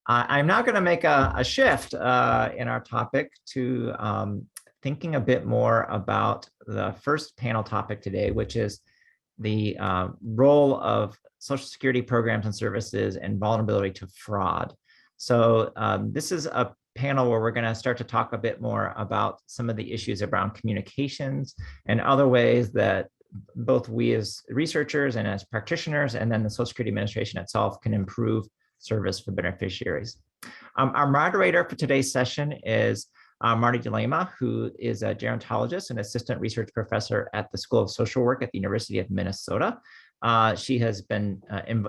I'm now going to make a shift in our topic to thinking a bit more about the first panel topic today, which is the role of Social Security programs and services and vulnerability to fraud. So this is a panel where we're going to start to talk a bit more about some of the issues around communications and other ways that both we as researchers and as practitioners, and then the Social Security Administration itself, can improve service for beneficiaries. Our moderator for today's session is Marty DeLima, who is a gerontologist and assistant research professor at the School of Social Work at the University of Minnesota. She has been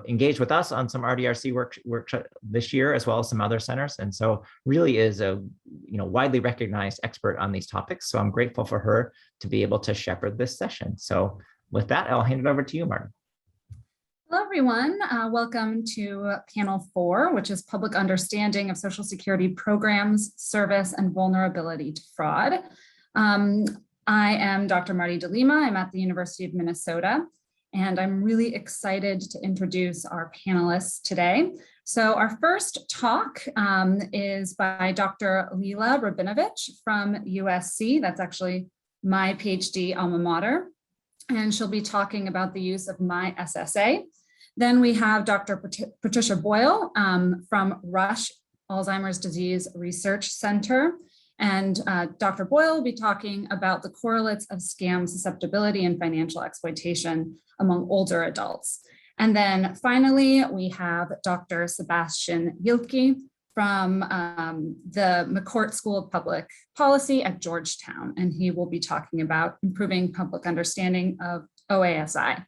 engaged with us on some RDRC work this year, as well as some other centers, and so really is a widely recognized expert on these topics. So I'm grateful for her to be able to shepherd this session. So with that, I'll hand it over to you, Martin. Hello, everyone. Welcome to panel 4, which is Public Understanding of Social Security Programs, Service, and Vulnerability to Fraud. I am Dr. Marty DeLima. I'm at the University of Minnesota, and I'm really excited to introduce our panelists today. So our first talk is by Dr. Lila Rabinovich from USC. That's actually my PhD alma mater. And she'll be talking about the use of MySSA. Then we have Dr. Patricia Boyle from Rush Alzheimer's Disease Research Center. And Dr. Boyle will be talking about the correlates of scam susceptibility and financial exploitation among older adults. And then finally, we have Dr. Sebastian Yilke from the McCourt School of Public Policy at Georgetown, and he will be talking about improving public understanding of OASI.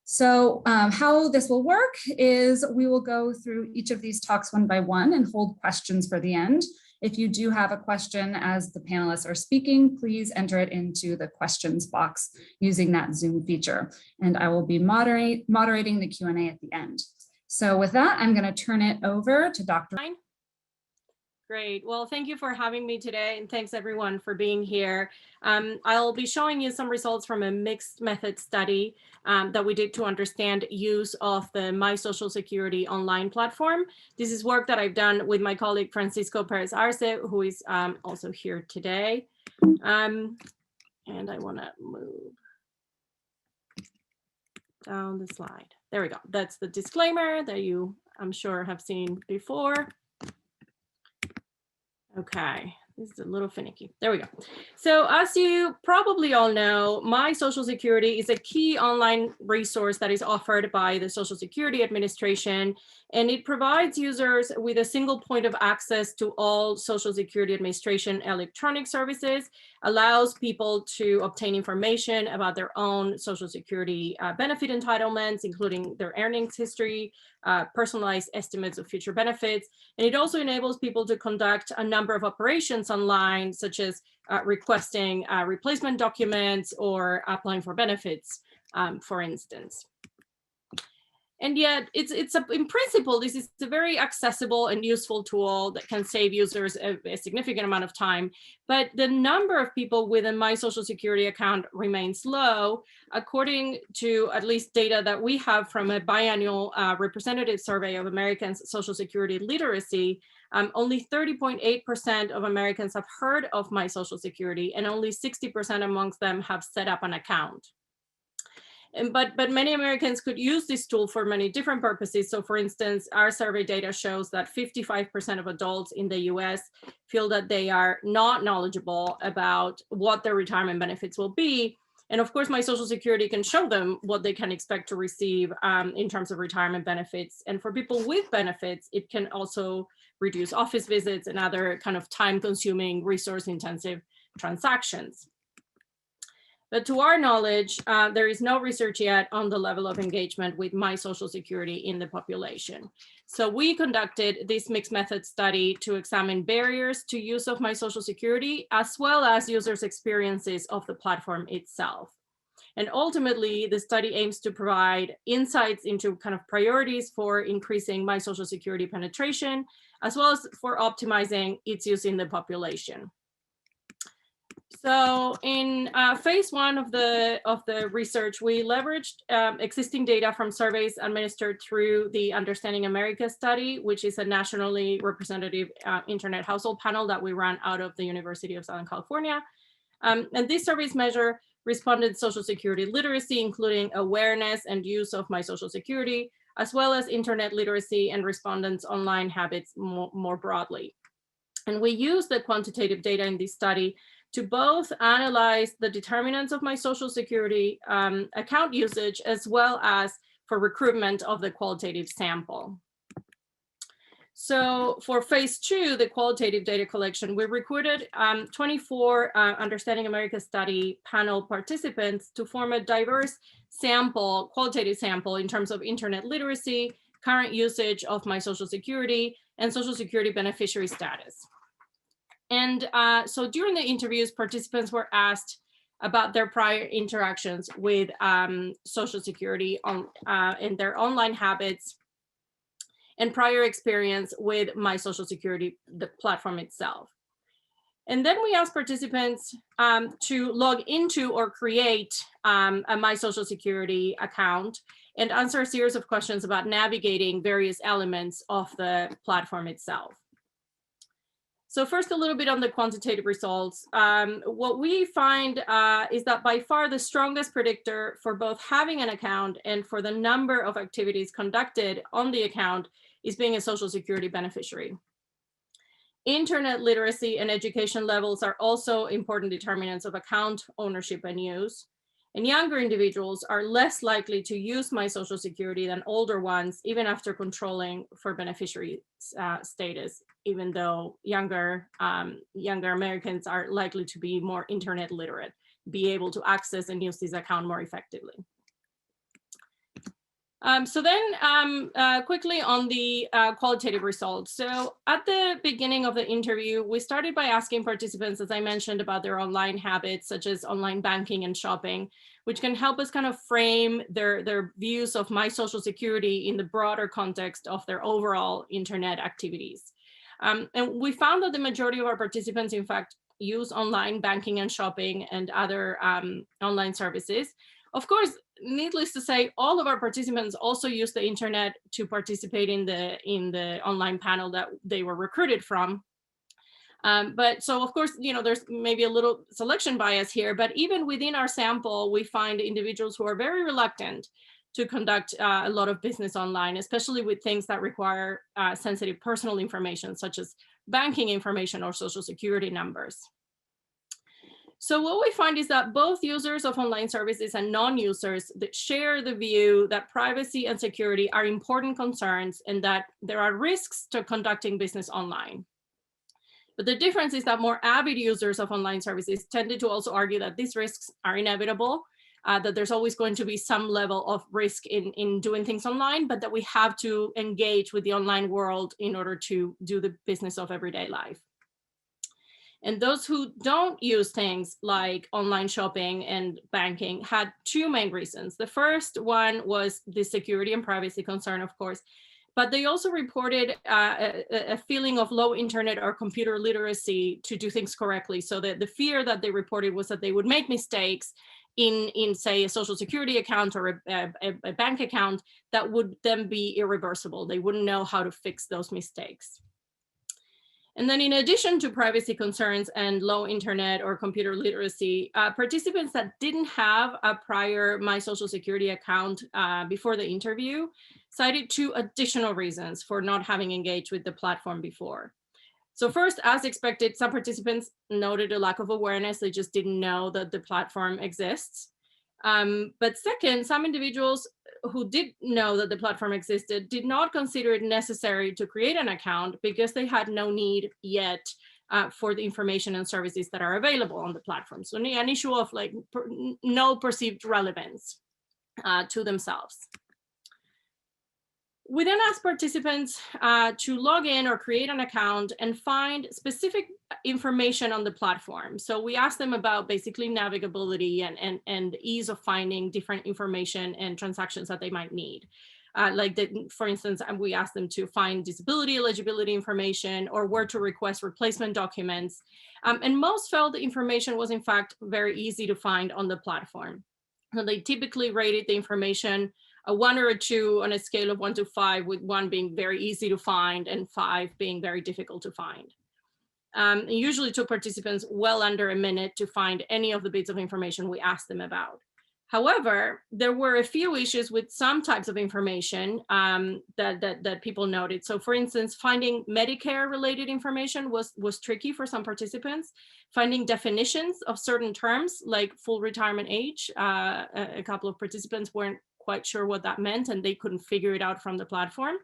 So how this will work is we will go through each of these talks one by one and hold questions for the end. If you do have a question as the panelists are speaking, please enter it into the questions box using that Zoom feature, and I will be moderating the Q&A at the end. So with that, I'm going to turn it over to Dr. Great. Well, thank you for having me today, and thanks everyone for being here. I'll be showing you some results from a mixed method study that we did to understand use of the My Social Security online platform. This is work that I've done with my colleague Francisco Perez Arce, who is also here today. And I want to move down the slide. There we go. That's the disclaimer that you, I'm sure, have seen before. Okay, this is a little finicky. There we go. So as you probably all know, My Social Security is a key online resource that is offered by the Social Security Administration, and it provides users with a single point of access to all Social Security Administration electronic services, allows people to obtain information about their own Social Security benefit entitlements, including their earnings history, personalized estimates of future benefits. And it also enables people to conduct a number of operations online, such as requesting replacement documents or applying for benefits, for instance. And yet, in principle, this is a very accessible and useful tool that can save users a significant amount of time. But the number of people with a My Social Security account remains low, according to at least data that we have from a biannual representative survey of Americans' Social Security literacy. Only 30.8% of Americans have heard of My Social Security, and only 60% amongst them have set up an account. But many Americans could use this tool for many different purposes. So for instance, our survey data shows that 55% of adults in the US feel that they are not knowledgeable about what their retirement benefits will be. And of course, My Social Security can show them what they can expect to receive in terms of retirement benefits. And for people with benefits, it can also reduce office visits and other kind of time-consuming, resource-intensive transactions. But to our knowledge, there is no research yet on the level of engagement with My Social Security in the population. So we conducted this mixed method study to examine barriers to use of My Social Security, as well as users' experiences of the platform itself. And ultimately, the study aims to provide insights into kind of priorities for increasing My Social Security penetration, as well as for optimizing its use in the population. So in phase one of the research, we leveraged existing data from surveys administered through the Understanding America study, which is a nationally representative internet household panel that we ran out of the University of Southern California. And these surveys measure respondent Social Security literacy, including awareness and use of My Social Security, as well as internet literacy and respondents' online habits more broadly. And we use the quantitative data in this study to both analyze the determinants of My Social Security account usage, as well as for recruitment of the qualitative sample. So for phase two, the qualitative data collection, we recruited 24 Understanding America study panel participants to form a diverse sample, qualitative sample in terms of internet literacy, current usage of My Social Security, and Social Security beneficiary status. And so during the interviews, participants were asked about their prior interactions with Social Security in their online habits and prior experience with My Social Security, the platform itself. And then we asked participants to log into or create a My Social Security account and answer a series of questions about navigating various elements of the platform itself. So first, a little bit on the quantitative results. What we find is that by far the strongest predictor for both having an account and for the number of activities conducted on the account is being a Social Security beneficiary. Internet literacy and education levels are also important determinants of account ownership and use. And younger individuals are less likely to use My Social Security than older ones, even after controlling for beneficiary status, even though younger Americans are likely to be more internet literate, be able to access and use this account more effectively. So then quickly on the qualitative results. So at the beginning of the interview, we started by asking participants, as I mentioned, about their online habits, such as online banking and shopping, which can help us kind of frame their views of My Social Security in the broader context of their overall internet activities. And we found that the majority of our participants, in fact, use online banking and shopping and other online services. Of course, needless to say, all of our participants also use the internet to participate in the online panel that they were recruited from. But so of course, there's maybe a little selection bias here, but even within our sample, we find individuals who are very reluctant to conduct a lot of business online, especially with things that require sensitive personal information, such as banking information or Social Security numbers. So what we find is that both users of online services and non-users that share the view that privacy and security are important concerns and that there are risks to conducting business online. But the difference is that more avid users of online services tended to also argue that these risks are inevitable, that there's always going to be some level of risk in doing things online, but that we have to engage with the online world in order to do the business of everyday life. And those who don't use things like online shopping and banking had two main reasons. The first one was the security and privacy concern, of course, but they also reported a feeling of low internet or computer literacy to do things correctly. So that the fear that they reported was that they would make mistakes in say, a Social Security account or a bank account that would then be irreversible. They wouldn't know how to fix those mistakes. And then in addition to privacy concerns and low internet or computer literacy, participants that didn't have a prior My Social Security account before the interview cited two additional reasons for not having engaged with the platform before. So first, as expected, some participants noted a lack of awareness. They just didn't know that the platform exists. But second, some individuals who did know that the platform existed did not consider it necessary to create an account because they had no need yet for the information and services that are available on the platform. So an issue of like no perceived relevance to themselves. We then asked participants to log in or create an account and find specific information on the platform. So we asked them about basically navigability and ease of finding different information and transactions that they might need. For instance, we asked them to find disability eligibility information or where to request replacement documents. And most felt the information was in fact very easy to find on the platform. So they typically rated the information a 1 or a 2 on a scale of 1 to 5, with 1 being very easy to find and 5 being very difficult to find. It usually took participants well under a minute to find any of the bits of information we asked them about. However, there were a few issues with some types of information that people noted. So for instance, finding Medicare related information was tricky for some participants. Finding definitions of certain terms like full retirement age, a couple of participants weren't quite sure what that meant and they couldn't figure it out from the platform.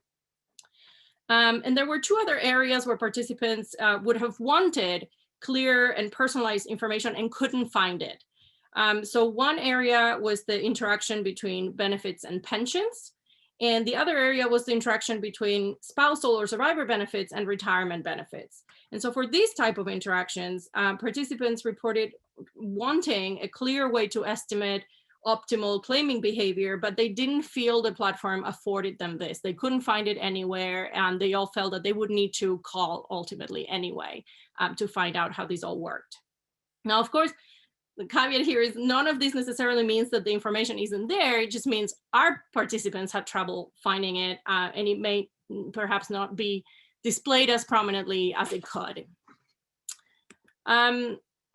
And there were 2 other areas where participants would have wanted clear and personalized information and couldn't find it. So one area was the interaction between benefits and pensions. And the other area was the interaction between spousal or survivor benefits and retirement benefits. And so for these type of interactions, participants reported wanting a clear way to estimate optimal claiming behavior, but they didn't feel the platform afforded them this. They couldn't find it anywhere, and they all felt that they would need to call ultimately anyway to find out how this all worked. Now, of course, the caveat here is none of this necessarily means that the information isn't there. It just means our participants had trouble finding it, and it may perhaps not be displayed as prominently as it could.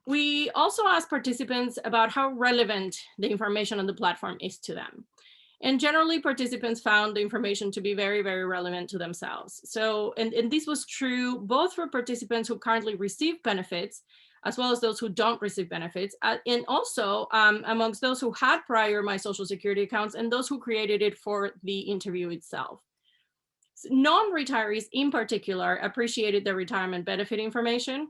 We also asked participants about how relevant the information on the platform is to them. And generally, participants found the information to be very, very relevant to themselves. So, and this was true both for participants who currently receive benefits, as well as those who don't receive benefits, and also amongst those who had prior My Social Security accounts and those who created it for the interview itself. Non-retirees in particular appreciated the retirement benefit information,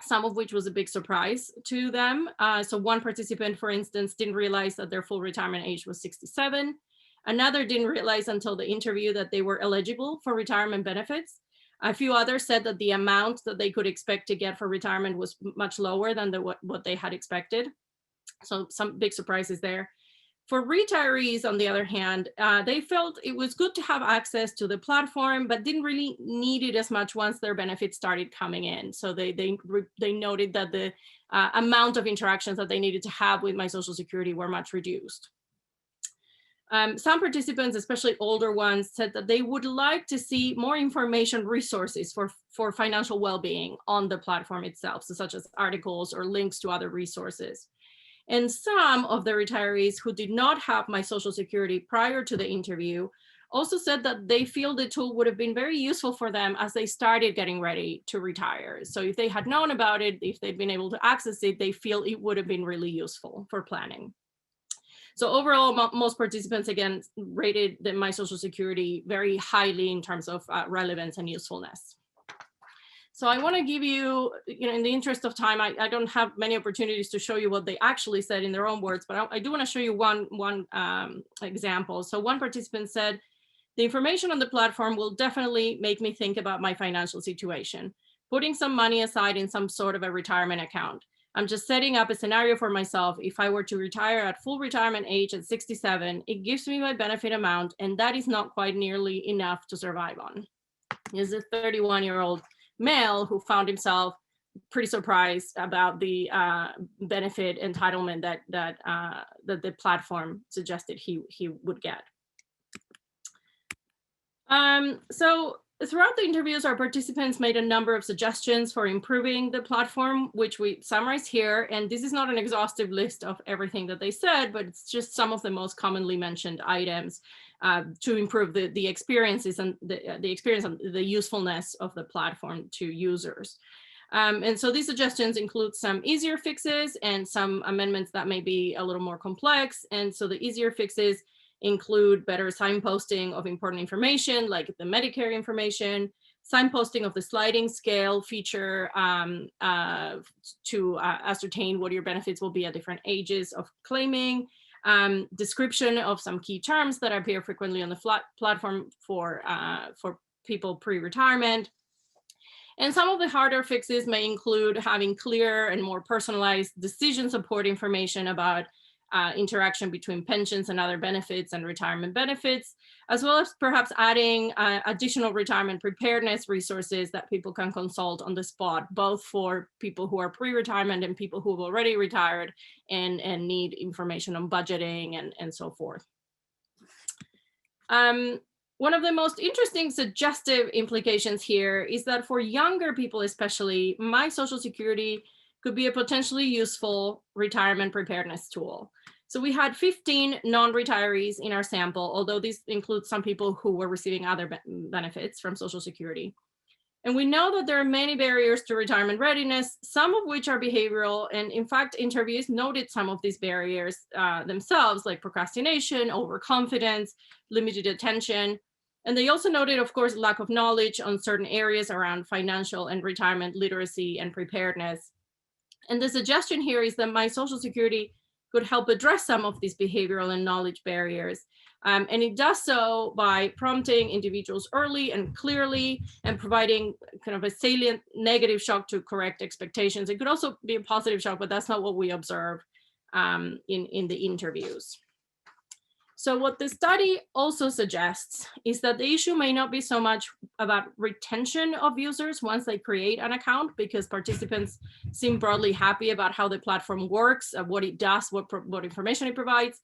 some of which was a big surprise to them. So one participant, for instance, didn't realize that their full retirement age was 67. Another didn't realize until the interview that they were eligible for retirement benefits. A few others said that the amount that they could expect to get for retirement was much lower than what they had expected. So some big surprises there. For retirees, on the other hand, they felt it was good to have access to the platform, but didn't really need it as much once their benefits started coming in. So they noted that the amount of interactions that they needed to have with My Social Security were much reduced. Some participants, especially older ones, said that they would like to see more information resources for financial well-being on the platform itself, so such as articles or links to other resources. And some of the retirees who did not have My Social Security prior to the interview also said that they feel the tool would have been very useful for them as they started getting ready to retire. So if they had known about it, if they'd been able to access it, they feel it would have been really useful for planning. So overall, most participants, again, rated the My Social Security very highly in terms of relevance and usefulness. So I want to give you, in the interest of time, I don't have many opportunities to show you what they actually said in their own words, but I do want to show you one example. So one participant said, the information on the platform will definitely make me think about my financial situation, putting some money aside in some sort of a retirement account. I'm just setting up a scenario for myself. If I were to retire at full retirement age at 67, it gives me my benefit amount, and that is not quite nearly enough to survive on. He's a 31-year-old male who found himself pretty surprised about the benefit entitlement that the platform suggested he would get. So throughout the interviews, our participants made a number of suggestions for improving the platform, which we summarize here. And this is not an exhaustive list of everything that they said, but it's just some of the most commonly mentioned items to improve the experiences and the experience and the usefulness of the platform to users. And so these suggestions include some easier fixes and some amendments that may be a little more complex. And so the easier fixes include better signposting of important information, like the Medicare information, signposting of the sliding scale feature to ascertain what your benefits will be at different ages of claiming, description of some key terms that appear frequently on the platform for people pre-retirement. And some of the harder fixes may include having clear and more personalized decision support information about interaction between pensions and other benefits and retirement benefits, as well as perhaps adding additional retirement preparedness resources that people can consult on the spot, both for people who are pre-retirement and people who have already retired and need information on budgeting and so forth. One of the most interesting suggestive implications here is that for younger people especially, My Social Security could be a potentially useful retirement preparedness tool. So we had 15 non-retirees in our sample, although this includes some people who were receiving other benefits from Social Security. And we know that there are many barriers to retirement readiness, some of which are behavioral. And in fact, interviewees noted some of these barriers themselves, like procrastination, overconfidence, limited attention. And they also noted, of course, lack of knowledge on certain areas around financial and retirement literacy and preparedness. And the suggestion here is that My Social Security could help address some of these behavioral and knowledge barriers. And it does so by prompting individuals early and clearly and providing kind of a salient negative shock to correct expectations. It could also be a positive shock, but that's not what we observe in the interviews. So what the study also suggests is that the issue may not be so much about retention of users once they create an account, because participants seem broadly happy about how the platform works, what it does, what information it provides.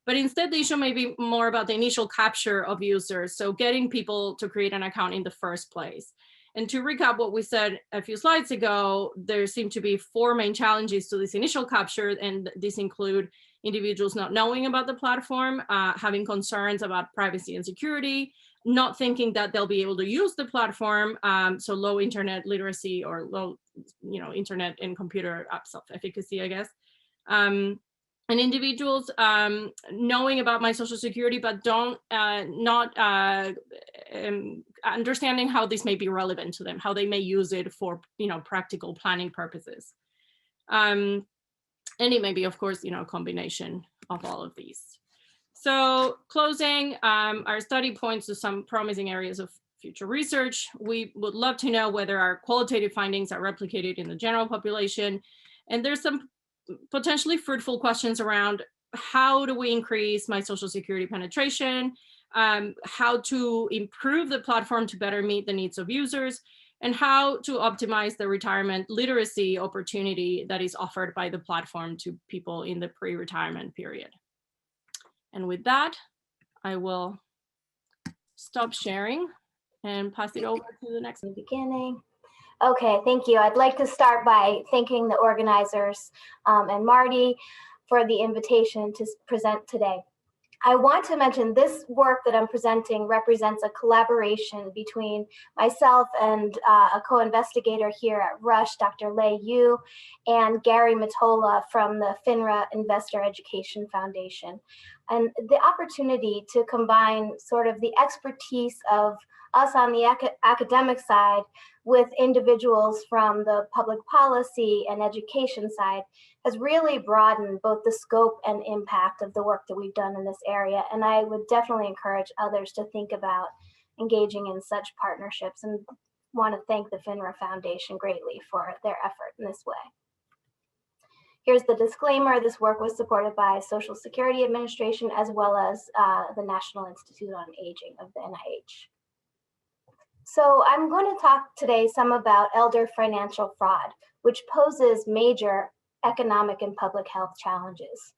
But instead, the issue may be more about the initial capture of users, so getting people to create an account in the first place. And to recap what we said a few slides ago, there seem to be 4 main challenges to this initial capture, and these include individuals not knowing about the platform, having concerns about privacy and security, not thinking that they'll be able to use the platform, so low internet literacy or low, internet and computer self-efficacy, I guess. And individuals knowing about My Social Security, but not understanding how this may be relevant to them, how they may use it for practical planning purposes. And it may be, of course, a combination of all of these. So closing, our study points to some promising areas of future research. We would love to know whether our qualitative findings are replicated in the general population. And there's some potentially fruitful questions around how do we increase My Social Security penetration, how to improve the platform to better meet the needs of users, and how to optimize the retirement literacy opportunity that is offered by the platform to people in the pre-retirement period. And with that, I will stop sharing and pass it over to the next. Beginning. Okay, thank you. I'd like to start by thanking the organizers and Marty for the invitation to present today. I want to mention this work that I'm presenting represents a collaboration between myself and a co-investigator here at Rush, Dr. Lei Yu, and Gary Matola from the FINRA Investor Education Foundation. And the opportunity to combine sort of the expertise of us on the academic side with individuals from the public policy and education side has really broadened both the scope and impact of the work that we've done in this area. And I would definitely encourage others to think about engaging in such partnerships, and want to thank the FINRA Foundation greatly for their effort in this way. Here's the disclaimer. This work was supported by Social Security Administration as well as the National Institute on Aging of the NIH. So I'm going to talk today some about elder financial fraud, which poses major economic and public health challenges.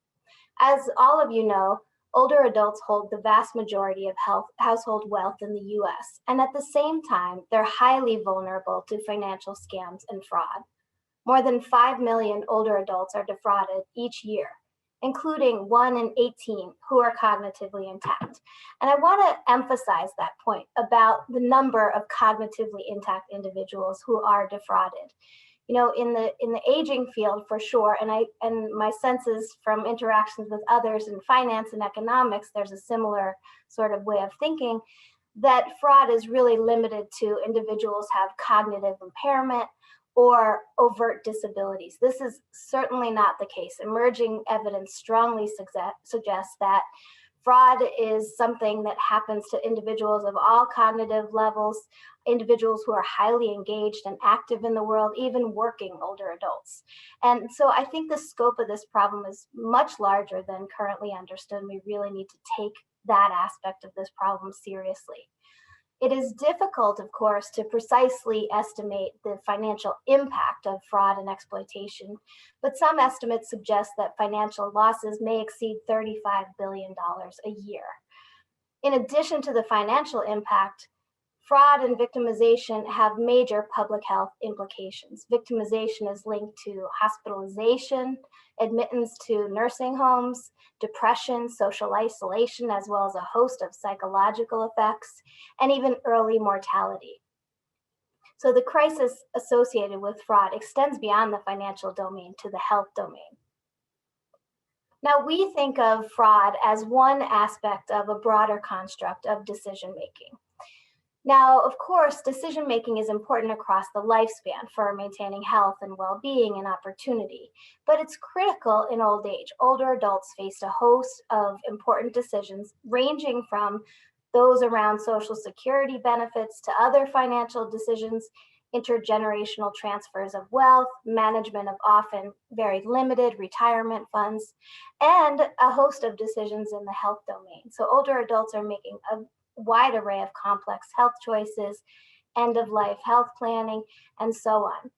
As all of you know, older adults hold the vast majority of household wealth in the US, and at the same time, they're highly vulnerable to financial scams and fraud. More than 5 million older adults are defrauded each year, including 1 in 18 who are cognitively intact. And I want to emphasize that point about the number of cognitively intact individuals who are defrauded. In the aging field for sure, and my sense is from interactions with others in finance and economics, there's a similar sort of way of thinking, that fraud is really limited to individuals who have cognitive impairment or overt disabilities. This is certainly not the case. Emerging evidence strongly suggests that Fraud is something that happens to individuals of all cognitive levels, individuals who are highly engaged and active in the world, even working older adults. And so I think the scope of this problem is much larger than currently understood. We really need to take that aspect of this problem seriously. It is difficult, of course, to precisely estimate the financial impact of fraud and exploitation, but some estimates suggest that financial losses may exceed $35 billion a year. In addition to the financial impact, fraud and victimization have major public health implications. Victimization is linked to hospitalization, admittance to nursing homes, depression, social isolation, as well as a host of psychological effects, and even early mortality. So the crisis associated with fraud extends beyond the financial domain to the health domain. Now, we think of fraud as one aspect of a broader construct of decision-making. Now, of course, decision-making is important across the lifespan for maintaining health and well-being and opportunity, but it's critical in old age. Older adults face a host of important decisions, ranging from those around Social Security benefits to other financial decisions, intergenerational transfers of wealth, management of often very limited retirement funds, and a host of decisions in the health domain. So older adults are making a wide array of complex health choices, end-of-life health planning, and so on.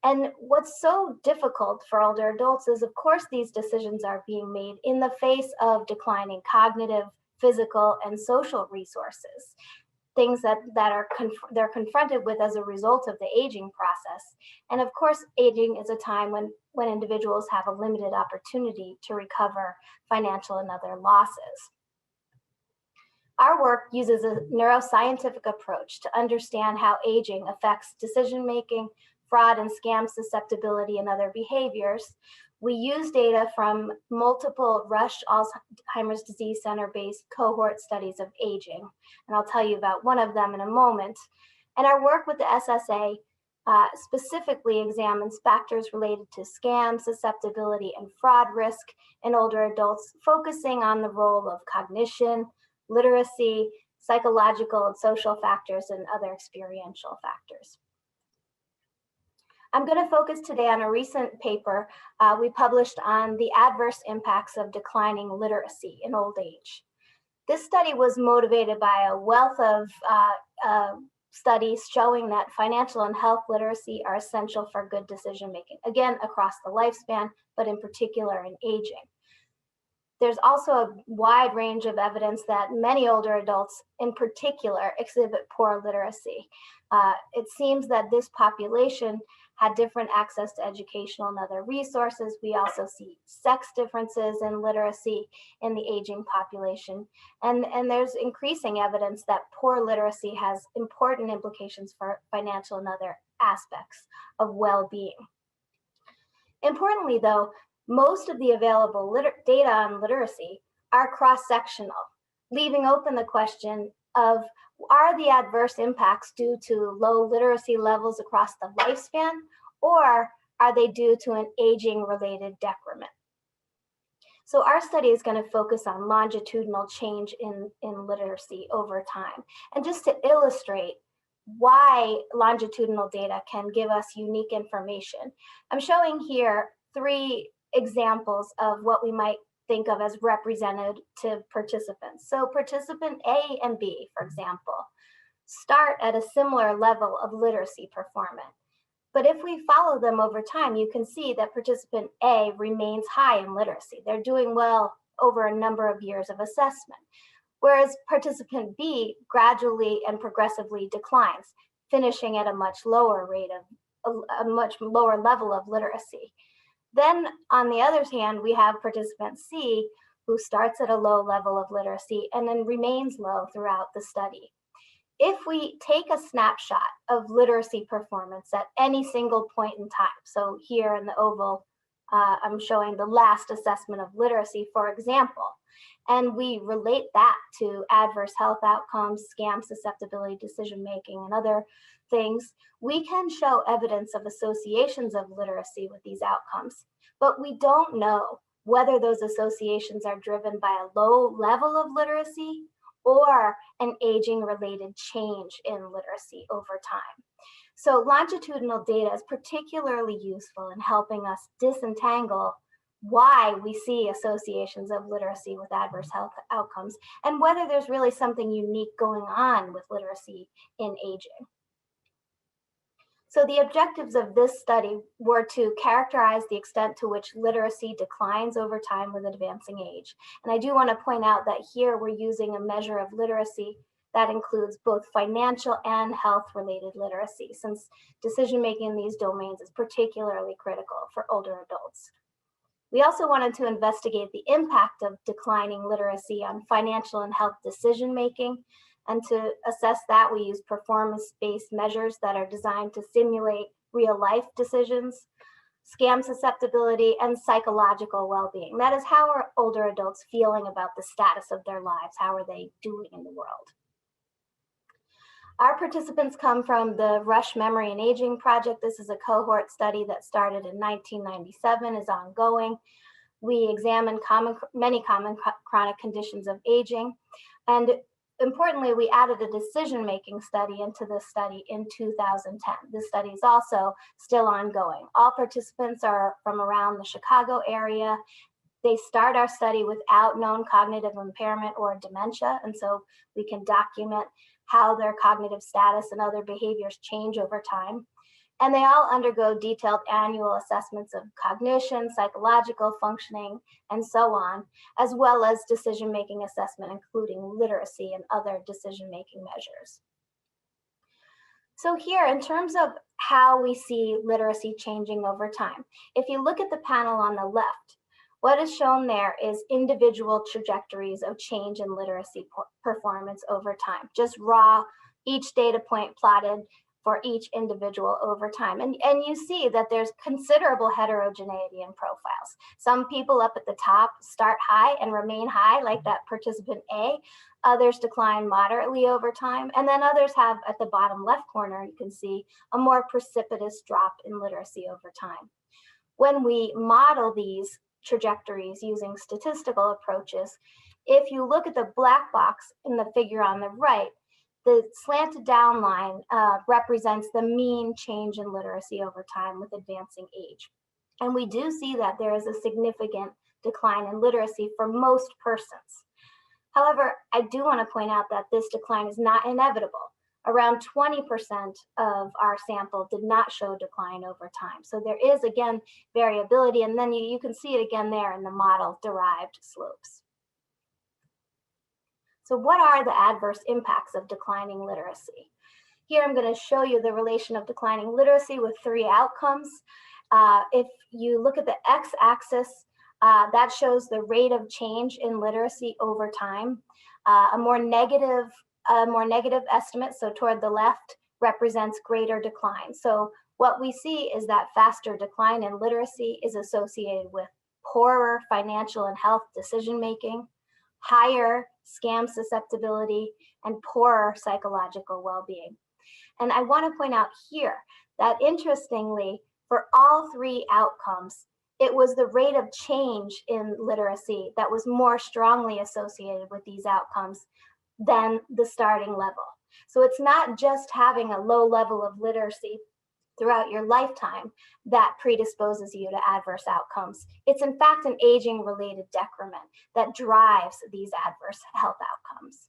And what's so difficult for older adults is, of course, these decisions are being made in the face of declining cognitive, physical, and social resources, things that they're confronted with as a result of the aging process. And of course, aging is a time when individuals have a limited opportunity to recover financial and other losses. Our work uses a neuroscientific approach to understand how aging affects decision-making, fraud and scam susceptibility, and other behaviors. We use data from multiple Rush Alzheimer's Disease Center-based cohort studies of aging, and I'll tell you about one of them in a moment. And our work with the SSA specifically examines factors related to scam susceptibility and fraud risk in older adults, focusing on the role of cognition, literacy, psychological and social factors, and other experiential factors. I'm going to focus today on a recent paper we published on the adverse impacts of declining literacy in old age. This study was motivated by a wealth of studies showing that financial and health literacy are essential for good decision making, again, across the lifespan, but in particular in aging. There's also a wide range of evidence that many older adults in particular exhibit poor literacy. It seems that this population had different access to educational and other resources. We also see sex differences in literacy in the aging population. And there's increasing evidence that poor literacy has important implications for financial and other aspects of well-being. Importantly, though, most of the available data on literacy are cross-sectional, leaving open the question of, are the adverse impacts due to low literacy levels across the lifespan, or are they due to an aging-related decrement? So our study is going to focus on longitudinal change in literacy over time. And just to illustrate why longitudinal data can give us unique information, I'm showing here 3 examples of what we might think of as representative participants. So participant A and B, for example, start at a similar level of literacy performance. But if we follow them over time, you can see that participant A remains high in literacy. They're doing well over a number of years of assessment, whereas participant B gradually and progressively declines, finishing at a much lower rate of a much lower level of literacy. Then, on the other hand, we have participant C, who starts at a low level of literacy and then remains low throughout the study. If we take a snapshot of literacy performance at any single point in time, so here in the oval, I'm showing the last assessment of literacy, for example, and we relate that to adverse health outcomes, scam susceptibility, decision-making, and other things, we can show evidence of associations of literacy with these outcomes, but we don't know whether those associations are driven by a low level of literacy or an aging-related change in literacy over time. So longitudinal data is particularly useful in helping us disentangle why we see associations of literacy with adverse health outcomes and whether there's really something unique going on with literacy in aging. So the objectives of this study were to characterize the extent to which literacy declines over time with advancing age. And I do want to point out that here we're using a measure of literacy that includes both financial and health-related literacy, since decision-making in these domains is particularly critical for older adults. We also wanted to investigate the impact of declining literacy on financial and health decision-making. And to assess that, we use performance-based measures that are designed to simulate real-life decisions, scam susceptibility, and psychological well-being. That is, how are older adults feeling about the status of their lives? How are they doing in the world? Our participants come from the Rush Memory and Aging Project. This is a cohort study that started in 1997, is ongoing. We examined many common chronic conditions of aging. And importantly, we added a decision-making study into this study in 2010. This study is also still ongoing. All participants are from around the Chicago area. They start our study without known cognitive impairment or dementia, and so we can document how their cognitive status and other behaviors change over time. And they all undergo detailed annual assessments of cognition, psychological functioning, and so on, as well as decision-making assessment, including literacy and other decision-making measures. So here, in terms of how we see literacy changing over time, if you look at the panel on the left, what is shown there is individual trajectories of change in literacy performance over time, just raw, each data point plotted for each individual over time. And you see that there's considerable heterogeneity in profiles. Some people up at the top start high and remain high, like that participant A. Others decline moderately over time. And then others have, at the bottom left corner, you can see a more precipitous drop in literacy over time. When we model these trajectories using statistical approaches, if you look at the black box in the figure on the right, the slanted down line represents the mean change in literacy over time with advancing age. And we do see that there is a significant decline in literacy for most persons. However, I do want to point out that this decline is not inevitable. Around 20% of our sample did not show decline over time. So there is, again, variability, and then you can see it again there in the model-derived slopes. So what are the adverse impacts of declining literacy? Here I'm going to show you the relation of declining literacy with 3 outcomes. If you look at the x-axis, that shows the rate of change in literacy over time. A more negative estimate, so toward the left, represents greater decline. So what we see is that faster decline in literacy is associated with poorer financial and health decision-making, higher scam susceptibility, and poorer psychological well-being. And I want to point out here that, interestingly, for all 3 outcomes, it was the rate of change in literacy that was more strongly associated with these outcomes than the starting level. So it's not just having a low level of literacy throughout your lifetime that predisposes you to adverse outcomes. It's in fact an aging-related decrement that drives these adverse health outcomes.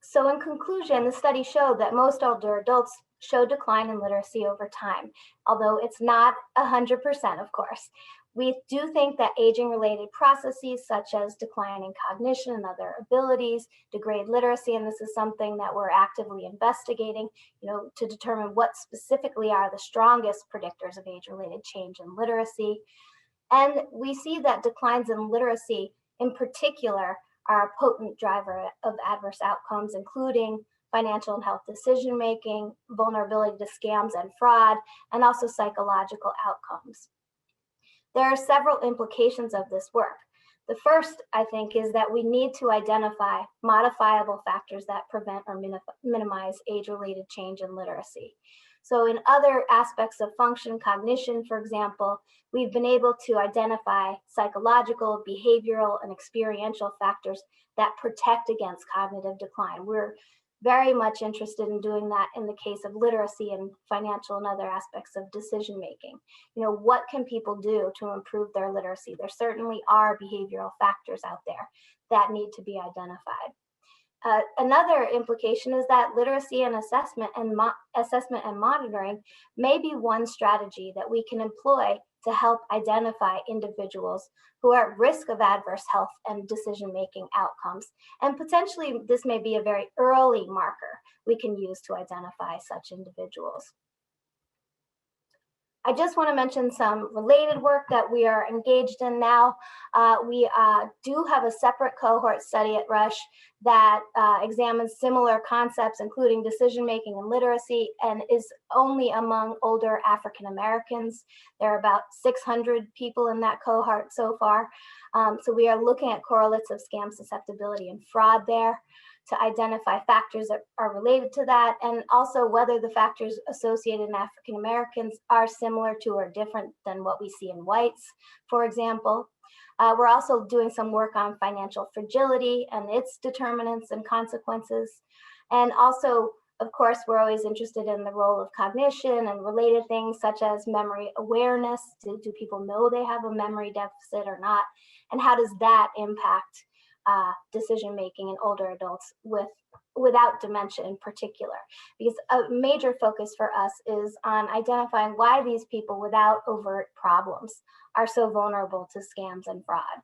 So in conclusion, the study showed that most older adults show decline in literacy over time, although it's not 100%, of course. We do think that aging-related processes such as decline in cognition and other abilities degrade literacy, and this is something that we're actively investigating, to determine what specifically are the strongest predictors of age-related change in literacy. And we see that declines in literacy, in particular, are a potent driver of adverse outcomes, including financial and health decision-making, vulnerability to scams and fraud, and also psychological outcomes. There are several implications of this work. The first, I think, is that we need to identify modifiable factors that prevent or minimize age-related change in literacy. So in other aspects of function cognition, for example, we've been able to identify psychological, behavioral, and experiential factors that protect against cognitive decline. We're very much interested in doing that in the case of literacy and financial and other aspects of decision making. You know, what can people do to improve their literacy? There certainly are behavioral factors out there that need to be identified. Another implication is that literacy and assessment and monitoring may be one strategy that we can employ to help identify individuals who are at risk of adverse health and decision-making outcomes. And potentially, this may be a very early marker we can use to identify such individuals. I just want to mention some related work that we are engaged in now. We do have a separate cohort study at Rush that examines similar concepts, including decision-making and literacy, and is only among older African Americans. There are about 600 people in that cohort so far. So we are looking at correlates of scam susceptibility and fraud there to identify factors that are related to that, and also whether the factors associated in African Americans are similar to or different than what we see in whites, for example. We're also doing some work on financial fragility and its determinants and consequences. And also, of course, we're always interested in the role of cognition and related things such as memory awareness. Do people know they have a memory deficit or not? And how does that impact decision-making in older adults without dementia in particular? Because a major focus for us is on identifying why these people without overt problems are so vulnerable to scams and fraud.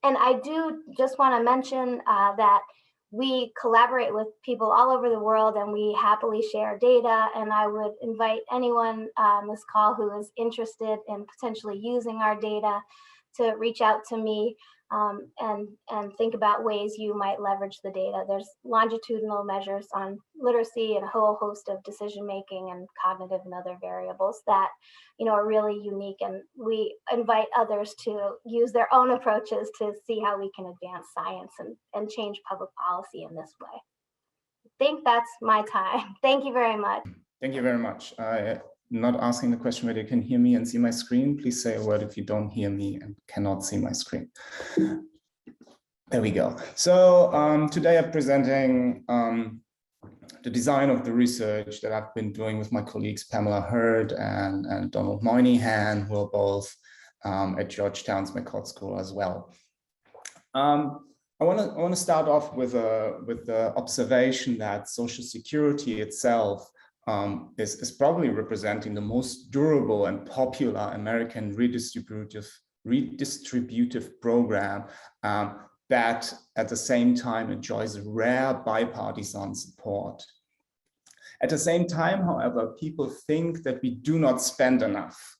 And I do just want to mention that we collaborate with people all over the world and we happily share data. And I would invite anyone on this call who is interested in potentially using our data to reach out to me and think about ways you might leverage the data. There's longitudinal measures on literacy and a whole host of decision-making and cognitive and other variables that, you know, are really unique. And we invite others to use their own approaches to see how we can advance science and change public policy in this way. I think that's my time. Thank you very much. Thank you very much. Not asking the question whether you can hear me and see my screen. Please say a word if you don't hear me and cannot see my screen. There we go. So today I'm presenting the design of the research that I've been doing with my colleagues Pamela Hurd and Donald Moynihan, who are both at Georgetown's McCourt School as well. I want to start off with the observation that Social Security itself is probably representing the most durable and popular American redistributive program that at the same time enjoys rare bipartisan support. At the same time, however, people think that we do not spend enough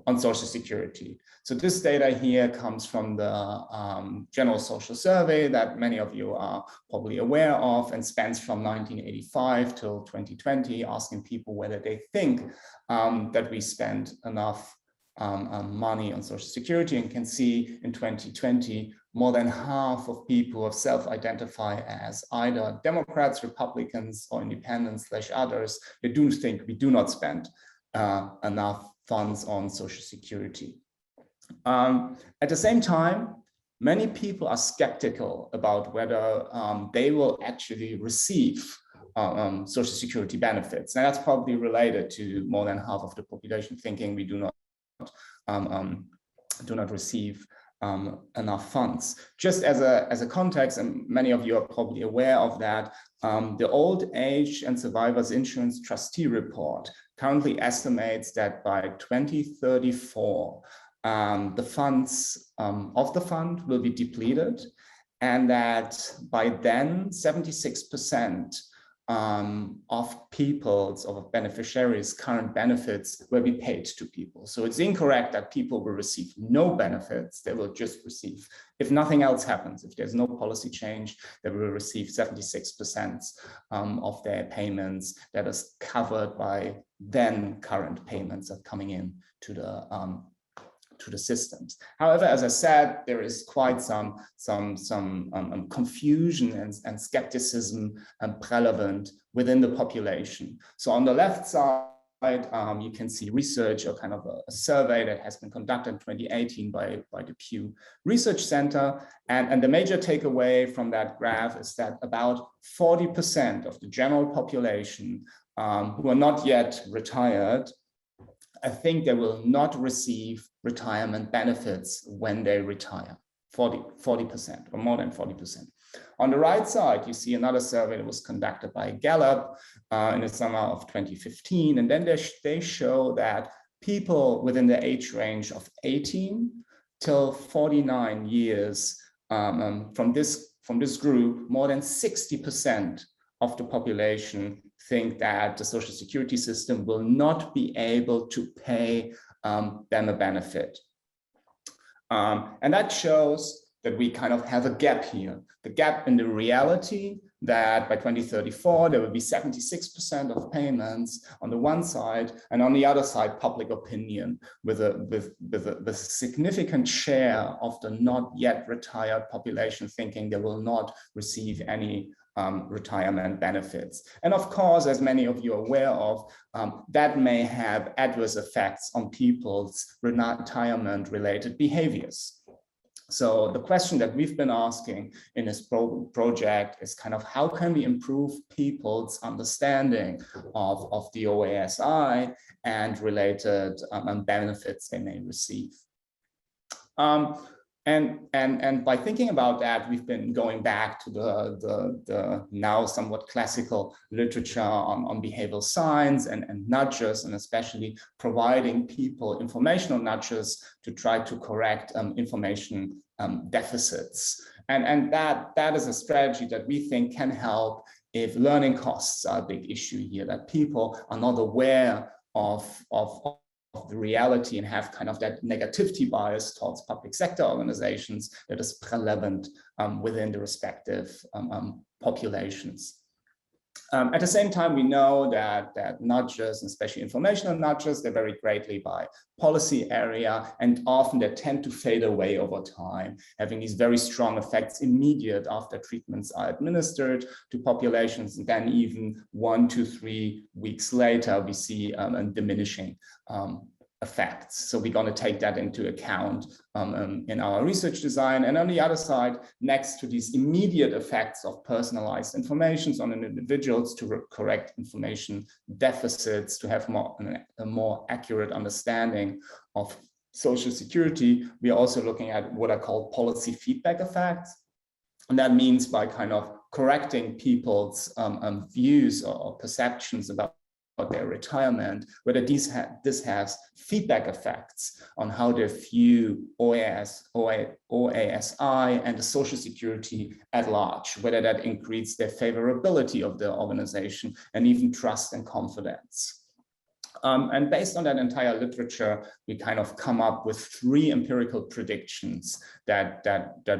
on Social Security. So this data here comes from the General Social Survey that many of you are probably aware of and spans from 1985 till 2020, asking people whether they think that we spend enough money on Social Security, and can see in 2020, more than half of people have self-identify as either Democrats, Republicans, or independents / others. They do think we do not spend enough funds on Social Security. At the same time, many people are skeptical about whether they will actually receive Social Security benefits. And that's probably related to more than half of the population thinking we do not receive enough funds. Just as a context, and many of you are probably aware of that, the Old Age and Survivors Insurance Trustee Report currently estimates that by 2034, the funds of the fund will be depleted, and that by then 76% of people's, of beneficiaries' current benefits will be paid to people. So it's incorrect that people will receive no benefits. They will just receive, if nothing else happens, if there's no policy change, they will receive 76% of their payments that is covered by then current payments that are coming in to to the systems. However, as I said, there is quite some confusion and skepticism prevalent within the population. So on the left side, you can see research, or kind of a survey that has been conducted in 2018 by the Pew Research Center. And the major takeaway from that graph is that about 40% of the general population who are not yet retired, I think they will not receive retirement benefits when they retire. 40% or more than 40%. On the right side, you see another survey that was conducted by Gallup in the summer of 2015. And then they show that people within the age range of 18 till 49 years from this group, more than 60% of the population think that the social security system will not be able to pay them a benefit. And that shows that we kind of have a gap here, the gap in the reality that by 2034, there will be 76% of payments on the one side, and on the other side, public opinion with a significant share of the not yet retired population thinking they will not receive any retirement benefits. And of course, as many of you are aware of, that may have adverse effects on people's retirement-related behaviors. So the question that we've been asking in this project is kind of how can we improve people's understanding of the OASI and related benefits they may receive. And by thinking about that, we've been going back to the now somewhat classical literature on behavioral science and nudges, and especially providing people informational nudges to try to correct information deficits. And that is a strategy that we think can help if learning costs are a big issue here, that people are not aware of the reality and have kind of that negativity bias towards public sector organizations that is prevalent within the respective populations. At the same time, we know that nudges, especially informational nudges, they vary greatly by policy area, and often they tend to fade away over time, having these very strong effects immediate after treatments are administered to populations. And then even 1 to 3 weeks later, we see a diminishing effects. So we're going to take that into account in our research design. And on the other side, next to these immediate effects of personalized information on individuals to correct information deficits, to have a more accurate understanding of Social Security, we are also looking at what are called policy feedback effects. And that means by kind of correcting people's views or perceptions about their retirement, whether this has feedback effects on how they view OASI and the Social Security at large, whether that increases their favorability of the organization and even trust and confidence. And based on that entire literature, we kind of come up with 3 empirical predictions that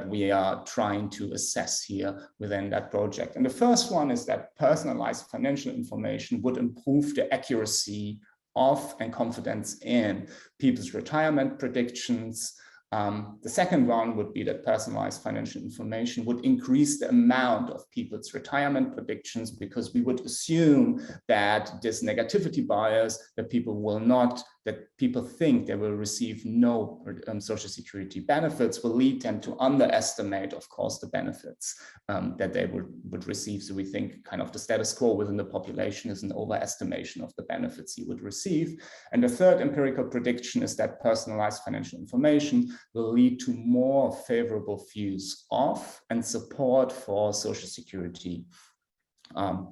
we are trying to assess here within that project. And the first one is that personalized financial information would improve the accuracy of and confidence in people's retirement predictions. The second one would be that personalized financial information would increase the amount of people's retirement predictions, because we would assume that this negativity bias that people think they will receive no Social Security benefits will lead them to underestimate, of course, the benefits that they would receive. So we think kind of the status quo within the population is an overestimation of the benefits you would receive. And the third empirical prediction is that personalized financial information will lead to more favorable views of and support for Social Security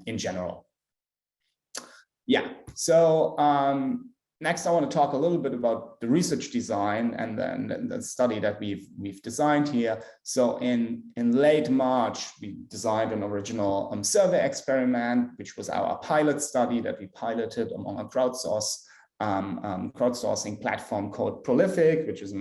in general. Yeah, so next, I want to talk a little bit about the research design and then the study that we've designed here. So in late March, we designed an original survey experiment, which was our pilot study that we piloted among a crowdsourcing platform called Prolific, which is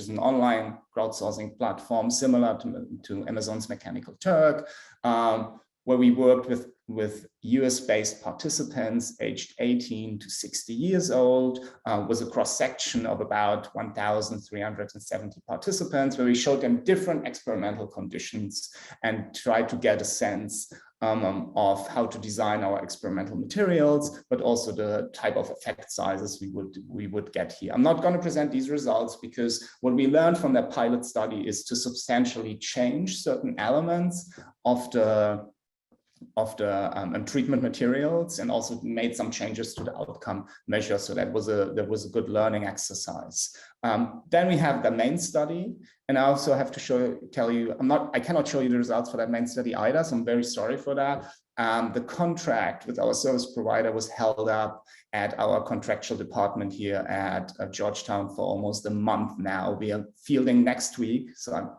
an online crowdsourcing platform similar to Amazon's Mechanical Turk, where we worked with with US-based participants aged 18 to 60 years old, was a cross-section of about 1,370 participants, where we showed them different experimental conditions and tried to get a sense of how to design our experimental materials, but also the type of effect sizes we would get here. I'm not going to present these results because what we learned from that pilot study is to substantially change certain elements of the treatment materials, and also made some changes to the outcome measure. So that was a good learning exercise. Then we have the main study, and I also have to tell you, I cannot show you the results for that main study either, so I'm very sorry for that. The contract with our service provider was held up at our contractual department here at Georgetown for almost a month now. We are fielding next week, so I'm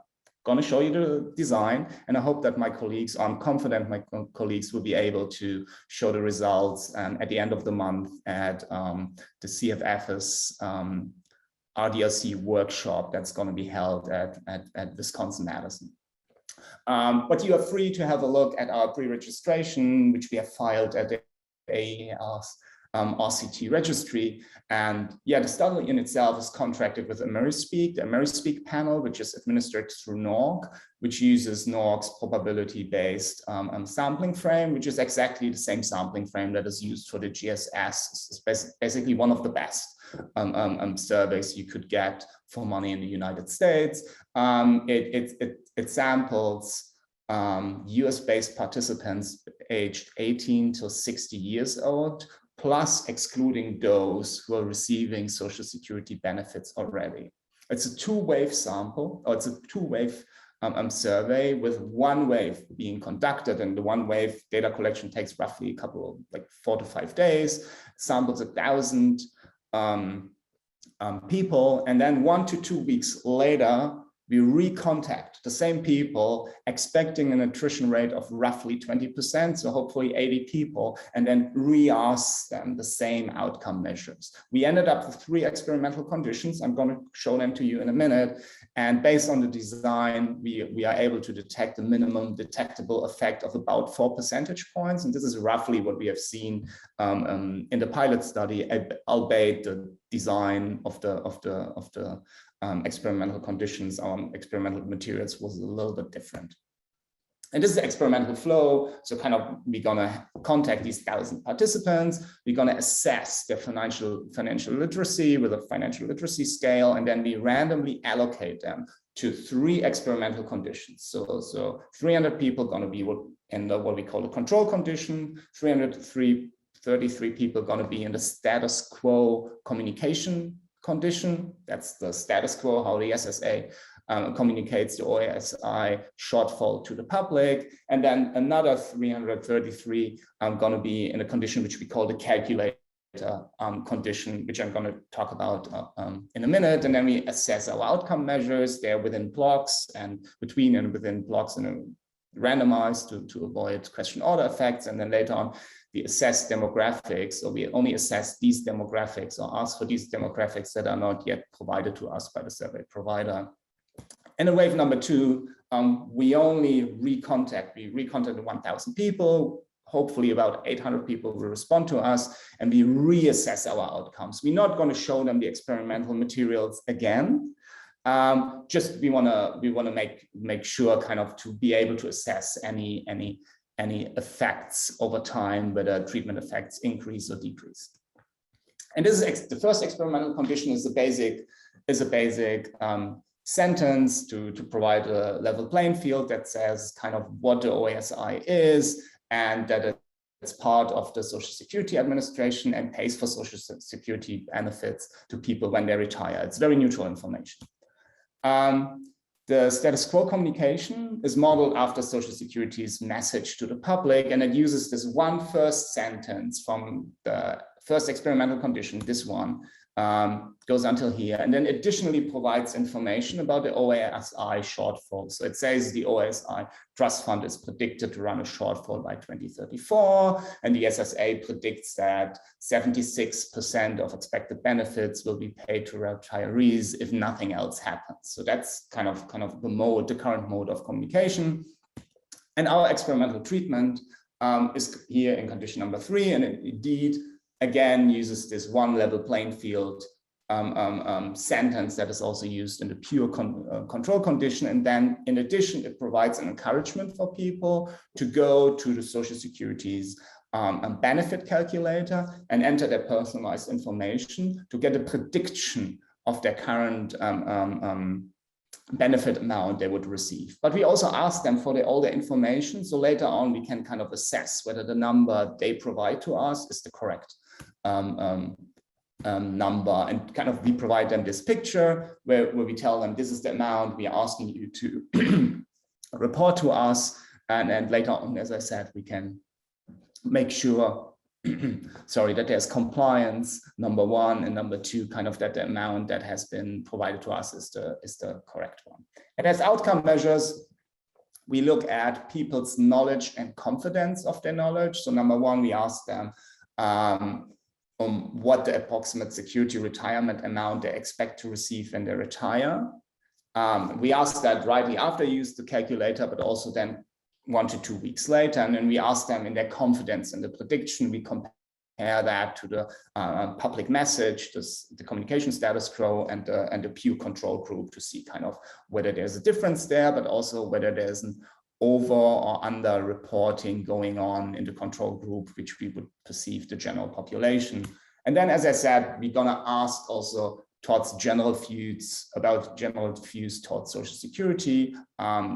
going to show you the design, and I hope that my colleagues, I'm confident my colleagues will be able to show the results at the end of the month at the CFF's RDLC workshop that's going to be held at Wisconsin-Madison. But you are free to have a look at our pre-registration, which we have filed at the AAR's RCT registry. And yeah, the study in itself is contracted with AmeriSpeak, the AmeriSpeak panel, which is administered through NORC, which uses NORC's probability-based sampling frame, which is exactly the same sampling frame that is used for the GSS. It's basically one of the best surveys you could get for money in the United States. It samples US-based participants aged 18 to 60 years old, plus excluding those who are receiving Social Security benefits already. It's a two-wave sample, or it's a two-wave survey with one wave being conducted, and the one wave data collection takes roughly a couple of, like 4 to 5 days, samples 1,000 people, and then 1 to 2 weeks later, we recontact the same people, expecting an attrition rate of roughly 20%, so hopefully 80 people, and then re-ask them the same outcome measures. We ended up with 3 experimental conditions. I'm going to show them to you in a minute. And based on the design, we are able to detect a minimum detectable effect of about 4 percentage points. And this is roughly what we have seen in the pilot study, albeit the design of the experimental conditions, experimental materials was a little bit different. And this is the experimental flow. So kind of we're going to contact these 1,000 participants. We're going to assess their financial literacy with a financial literacy scale, and then we randomly allocate them to 3 experimental conditions. So 300 people going to be in what we call a control condition, 333 people going to be in the status quo communication condition. That's the status quo, how the SSA communicates the OASI shortfall to the public. And then another 333 are going to be in a condition which we call the calculator condition, which I'm going to talk about in a minute. And then we assess our outcome measures. They're within blocks and between and within blocks, and randomized to avoid question order effects. And then later on, we assess demographics, or we only assess these demographics or ask for these demographics that are not yet provided to us by the survey provider. And in wave number 2, we only recontact 1,000 people. Hopefully about 800 people will respond to us, and we reassess our outcomes. We're not going to show them the experimental materials again. Just we want to make sure kind of to be able to assess any effects over time, whether treatment effects increase or decrease. And this is the first experimental condition is a basic sentence to provide a level playing field that says kind of what the OASI is, and that it's part of the Social Security Administration and pays for Social Security benefits to people when they retire. It's very neutral information. The status quo communication is modeled after Social Security's message to the public, and it uses this one first sentence from the first experimental condition, this one, goes until here, and then additionally provides information about the OASI shortfall. So it says the OASI trust fund is predicted to run a shortfall by 2034, and the SSA predicts that 76% of expected benefits will be paid to retirees if nothing else happens. So that's kind of the current mode of communication. And our experimental treatment is here in condition number 3, and it indeed again uses this one level playing field sentence that is also used in the pure control condition. And then in addition, it provides an encouragement for people to go to the Social Security's benefit calculator and enter their personalized information to get a prediction of their current benefit amount they would receive. But we also ask them for all the information, so later on we can kind of assess whether the number they provide to us is the correct number, and kind of we provide them this picture where we tell them this is the amount we are asking you to report to us, and then later on, as I said, we can make sure sorry, that there's compliance, number 1, and number 2, kind of that the amount that has been provided to us is the correct one. And as outcome measures, we look at people's knowledge and confidence of their knowledge. So number 1, we ask them what the approximate security retirement amount they expect to receive when they retire. We ask that rightly after you use the calculator, but also then 1 to 2 weeks later. And then we ask them in their confidence in the prediction. We compare that to the public message, the communication status quo, and the pure control group to see kind of whether there's a difference there, but also whether there's an over or under reporting going on in the control group, which we would perceive the general population. And then, as I said, we're gonna ask also towards general views towards Social Security.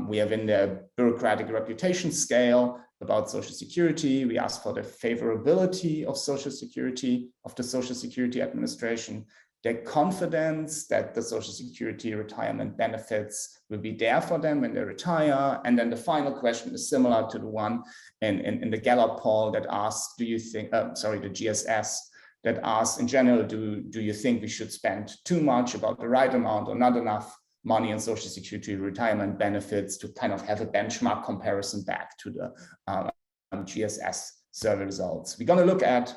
We have in the bureaucratic reputation scale about Social Security. We ask for the favorability of Social Security, of the Social Security Administration, their confidence that the Social Security retirement benefits will be there for them when they retire. And then the final question is similar to the one in the Gallup poll that asks, do you think, the GSS, that asks in general, do you think we should spend too much, about the right amount, or not enough money on Social Security retirement benefits, to kind of have a benchmark comparison back to the GSS survey results. We're going to look at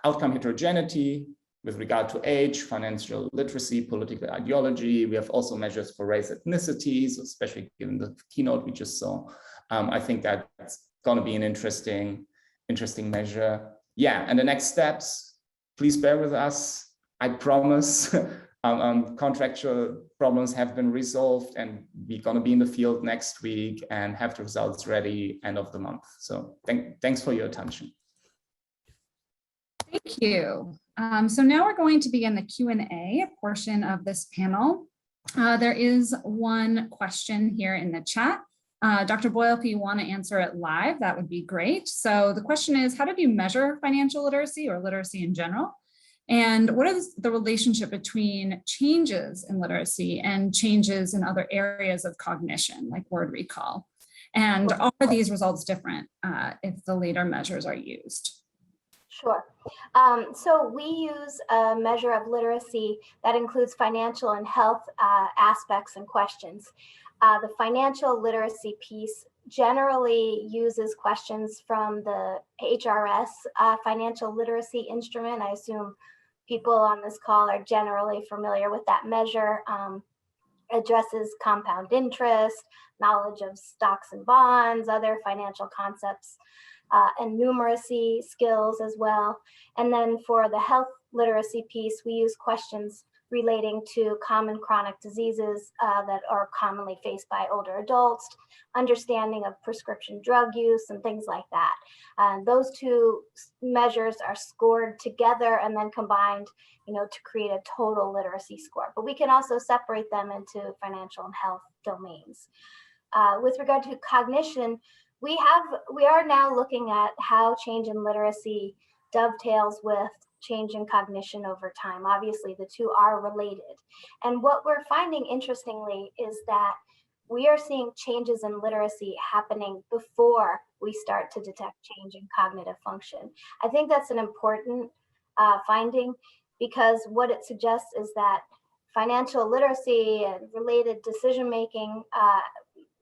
outcome heterogeneity with regard to age, financial literacy, political ideology. We have also measures for race, ethnicities, especially given the keynote we just saw. I think that's going to be an interesting measure. Yeah, and the next steps, please bear with us. I promise contractual problems have been resolved, and we're going to be in the field next week and have the results ready end of the month. So thanks for your attention. Thank you. So now we're going to begin the Q&A portion of this panel. There is one question here in the chat. Dr. Boyle, if you want to answer it live, that would be great. So the question is, how did you measure financial literacy or literacy in general? And what is the relationship between changes in literacy and changes in other areas of cognition, like word recall? And are these results different if the later measures are used? Sure. So we use a measure of literacy that includes financial and health aspects and questions. The financial literacy piece generally uses questions from the HRS financial literacy instrument. I assume people on this call are generally familiar with that measure. Addresses compound interest, knowledge of stocks and bonds, other financial concepts, and numeracy skills as well. And then for the health literacy piece, we use questions relating to common chronic diseases that are commonly faced by older adults, understanding of prescription drug use and things like that. Those two measures are scored together and then combined, to create a total literacy score. But we can also separate them into financial and health domains. With regard to cognition, we are now looking at how change in literacy dovetails with change in cognition over time. Obviously, the two are related. And what we're finding, interestingly, is that we are seeing changes in literacy happening before we start to detect change in cognitive function. I think that's an important finding, because what it suggests is that financial literacy and related decision-making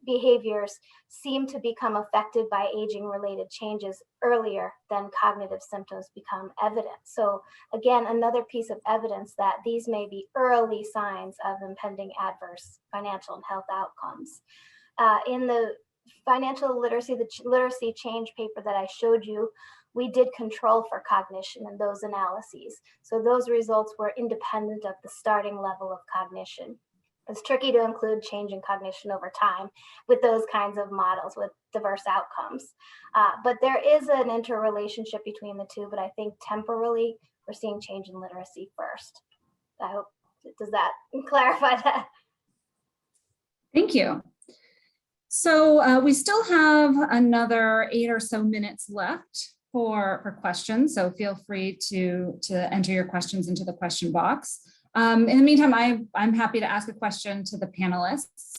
behaviors seem to become affected by aging-related changes earlier than cognitive symptoms become evident. So again, another piece of evidence that these may be early signs of impending adverse financial and health outcomes. In the financial literacy, the literacy change paper that I showed you, we did control for cognition in those analyses. So those results were independent of the starting level of cognition. It's tricky to include change in cognition over time with those kinds of models with diverse outcomes. But there is an interrelationship between the two, but I think temporally we're seeing change in literacy first. I hope, does that clarify that? Thank you. So we still have another 8 or so minutes left for questions. So feel free to enter your questions into the question box. In the meantime, I'm happy to ask a question to the panelists.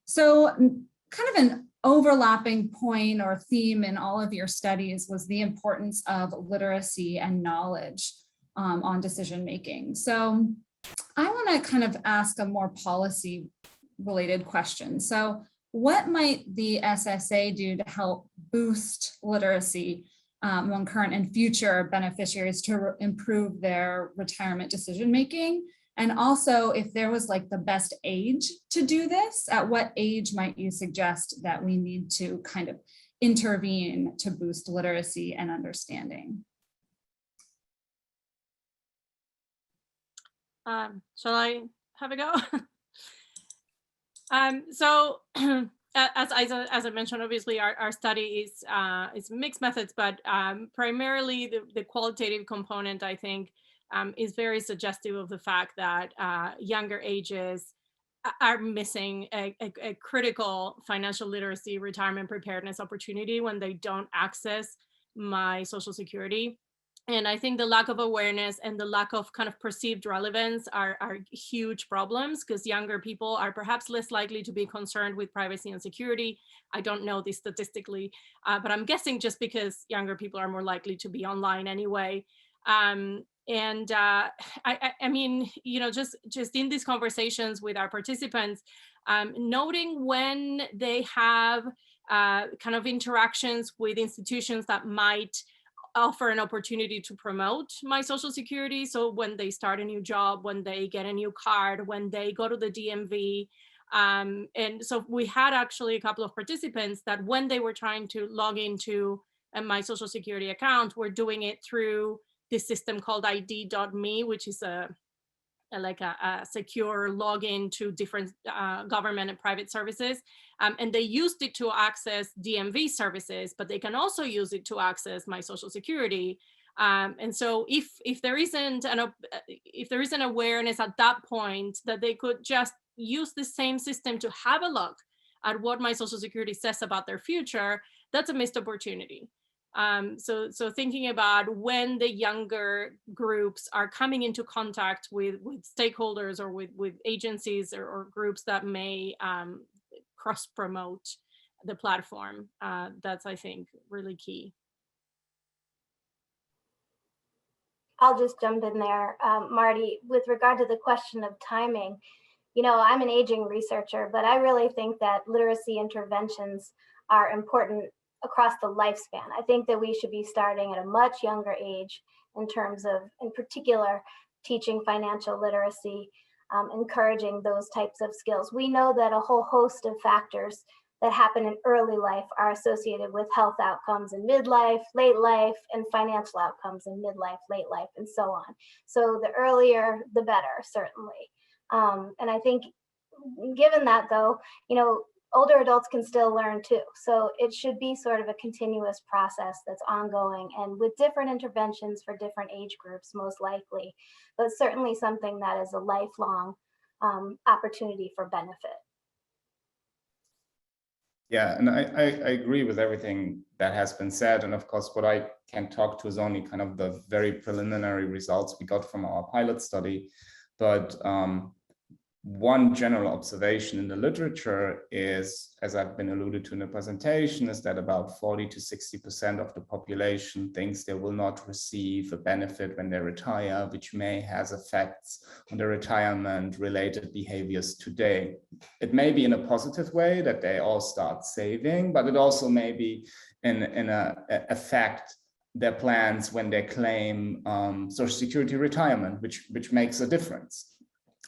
So kind of an overlapping point or theme in all of your studies was the importance of literacy and knowledge on decision making. So I want to kind of ask a more policy related question. So what might the SSA do to help boost literacy among current and future beneficiaries to improve their retirement decision making? And also, if there was like the best age to do this, at what age might you suggest that we need to kind of intervene to boost literacy and understanding? Shall I have a go? So as I mentioned, obviously our study is mixed methods, but primarily the qualitative component, I think, is very suggestive of the fact that younger ages are missing a critical financial literacy retirement preparedness opportunity when they don't access my Social Security. And I think the lack of awareness and the lack of kind of perceived relevance are huge problems, because younger people are perhaps less likely to be concerned with privacy and security. I don't know this statistically, but I'm guessing just because younger people are more likely to be online anyway. I mean, you know, just in these conversations with our participants, noting when they have kind of interactions with institutions that might offer an opportunity to promote my Social Security. So when they start a new job, when they get a new card, when they go to the DMV. And so we had actually a couple of participants that when they were trying to log into my Social Security account, were doing it through this system called ID.me, which is a secure login to different government and private services. And they used it to access DMV services, but they can also use it to access my Social Security. And so if there isn't an awareness at that point that they could just use the same system to have a look at what my Social Security says about their future, that's a missed opportunity. So thinking about when the younger groups are coming into contact with stakeholders or with agencies or groups that may cross-promote the platform, that's, I think, really key. I'll just jump in there, Marty, with regard to the question of timing. You know, I'm an aging researcher, but I really think that literacy interventions are important across the lifespan. I think that we should be starting at a much younger age in terms of, in particular, teaching financial literacy, encouraging those types of skills. We know that a whole host of factors that happen in early life are associated with health outcomes in midlife, late life, and financial outcomes in midlife, late life, and so on. So the earlier, the better, certainly. And I think given that, though, you know, older adults can still learn too. So it should be sort of a continuous process that's ongoing and with different interventions for different age groups, most likely, but certainly something that is a lifelong opportunity for benefit. Yeah, and I agree with everything that has been said. And of course, what I can talk to is only kind of the very preliminary results we got from our pilot study. But one general observation in the literature is, as I've been alluded to in the presentation, is that about 40 to 60% of the population thinks they will not receive a benefit when they retire, which may have effects on their retirement-related behaviors today. It may be in a positive way that they all start saving, but it also may be in affect their plans when they claim Social Security retirement, which makes a difference.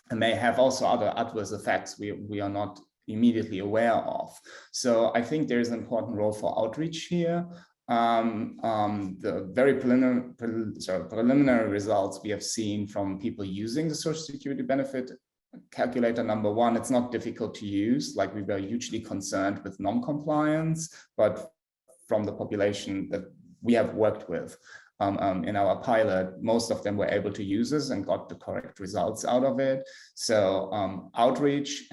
And may have also other adverse effects we are not immediately aware of. So I think there's an important role for outreach here. The very preliminary results we have seen from people using the Social Security benefit calculator, number one, it's not difficult to use. Like, we were hugely concerned with non-compliance, but from the population that we have worked with in our pilot, most of them were able to use this and got the correct results out of it. So outreach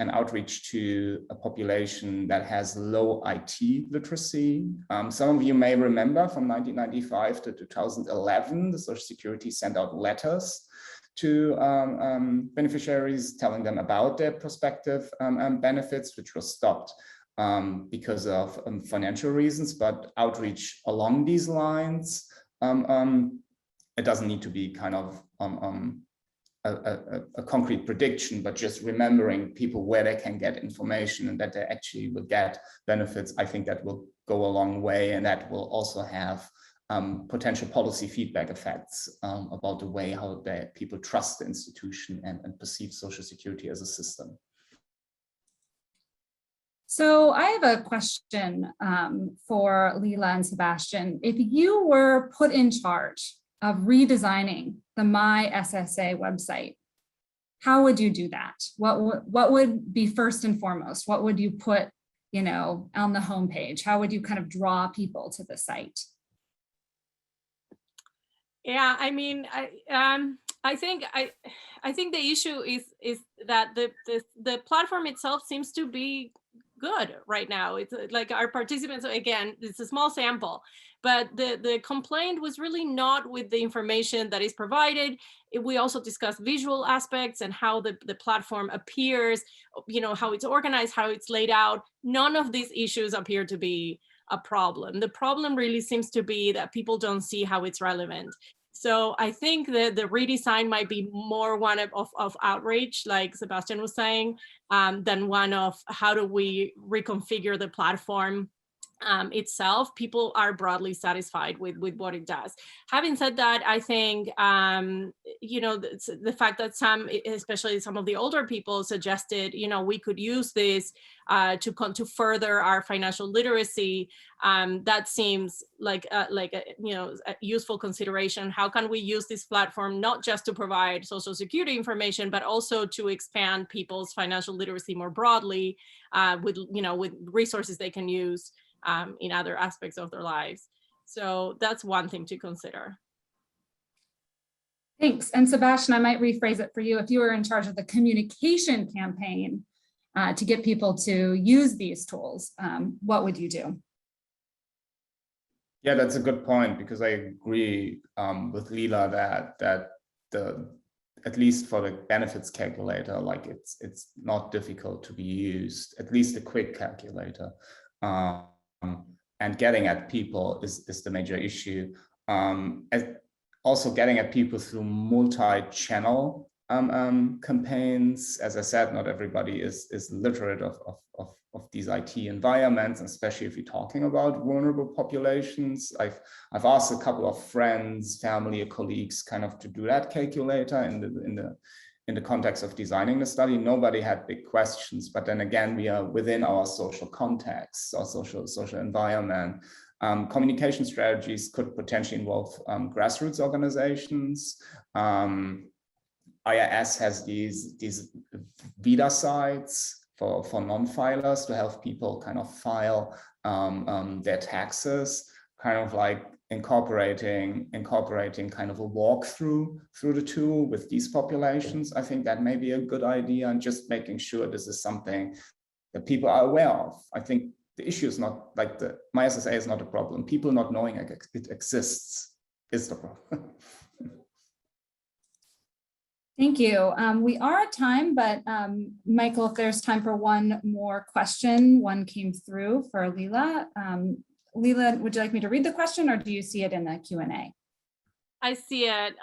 to a population that has low IT literacy. Some of you may remember from 1995 to 2011, the Social Security sent out letters to beneficiaries telling them about their prospective benefits, which was stopped because of financial reasons. But outreach along these lines, it doesn't need to be kind of a concrete prediction, but just remembering people where they can get information and that they actually will get benefits. I think that will go a long way, and that will also have potential policy feedback effects about the way how people trust the institution and perceive Social Security as a system. So I have a question for Leila and Sebastian. If you were put in charge of redesigning the My SSA website, how would you do that? What would be first and foremost? What would you put, on the homepage? How would you kind of draw people to the site? Yeah, I mean, I think the issue is that the platform itself seems to be good right now. It's like our participants, again, it's a small sample, but the complaint was really not with the information that is provided. We also discussed visual aspects and how the platform appears, how it's organized, how it's laid out. None of these issues appear to be a problem. The problem really seems to be that people don't see how it's relevant. So I think that the redesign might be more one of outreach, like Sebastian was saying, than one of how do we reconfigure the platform itself. People are broadly satisfied with what it does. Having said that, I think the fact that some, especially some of the older people, suggested we could use this to further our financial literacy. That seems like a useful consideration. How can we use this platform not just to provide Social Security information, but also to expand people's financial literacy more broadly with resources they can use in other aspects of their lives. So that's one thing to consider. Thanks. And Sebastian, I might rephrase it for you. If you were in charge of the communication campaign to get people to use these tools, what would you do? Yeah, that's a good point, because I agree with Leila that at least for the benefits calculator, like it's not difficult to be used, at least a quick calculator. And getting at people is the major issue. Also getting at people through multi-channel campaigns. As I said, not everybody is literate of these IT environments, especially if you're talking about vulnerable populations. I've asked a couple of friends, family, or colleagues kind of to do that calculator in the context of designing the study. Nobody had big questions, but then again, we are within our social context, our social environment. Communication strategies could potentially involve grassroots organizations. IRS has these VIDA sites for non-filers to help people kind of file their taxes, kind of like incorporating kind of a walkthrough through the tool with these populations. I think that may be a good idea, and just making sure this is something that people are aware of. I think the issue is not like My SSA is not a problem. People not knowing it exists is the problem. Thank you. We are at time, but Michael, if there's time for one more question, one came through for Leila. Leila, would you like me to read the question, or do you see it in the Q&A? I see it.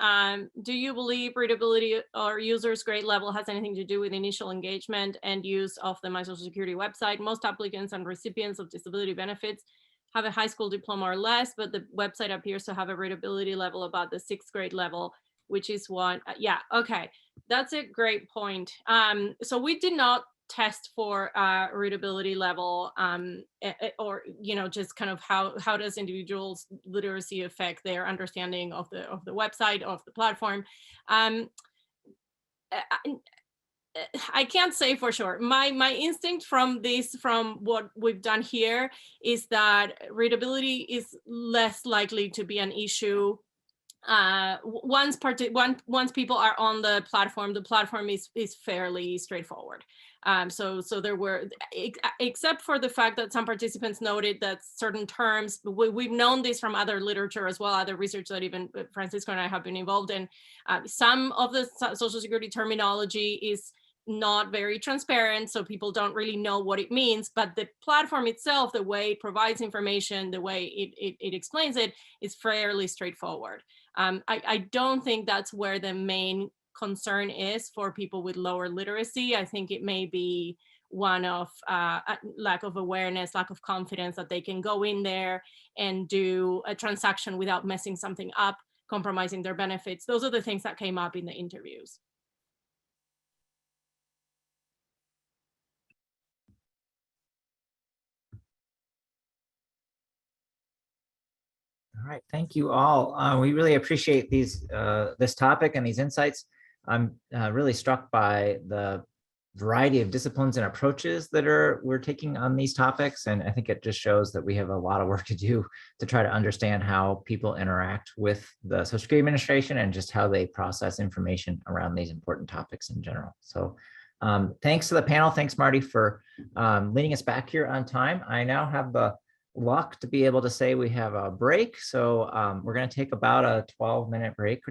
Do you believe readability or users' grade level has anything to do with initial engagement and use of the My Social Security website? Most applicants and recipients of disability benefits have a high school diploma or less, but the website appears to have a readability level about the 6th grade level, which is one. Yeah, okay, that's a great point. So we did not test for readability level, or just kind of how does individuals' literacy affect their understanding of the website, of the platform. I can't say for sure. My instinct from what we've done here is that readability is less likely to be an issue once people are on the platform is fairly straightforward. So there were, except for the fact that some participants noted that certain terms, we've known this from other literature as well, other research that even Francisco and I have been involved in. Some of the Social Security terminology is not very transparent, so people don't really know what it means, but the platform itself, the way it provides information, the way it explains it, is fairly straightforward. I don't think that's where the main concern is for people with lower literacy. I think it may be one of lack of awareness, lack of confidence that they can go in there and do a transaction without messing something up, compromising their benefits. Those are the things that came up in the interviews. All right, thank you all. We really appreciate this topic and these insights. I'm really struck by the variety of disciplines and approaches that we're taking on these topics. And I think it just shows that we have a lot of work to do to try to understand how people interact with the Social Security Administration and just how they process information around these important topics in general. So thanks to the panel. Thanks, Marty, for leading us back here on time. I now have the luck to be able to say we have a break. So we're going to take about a 12-minute break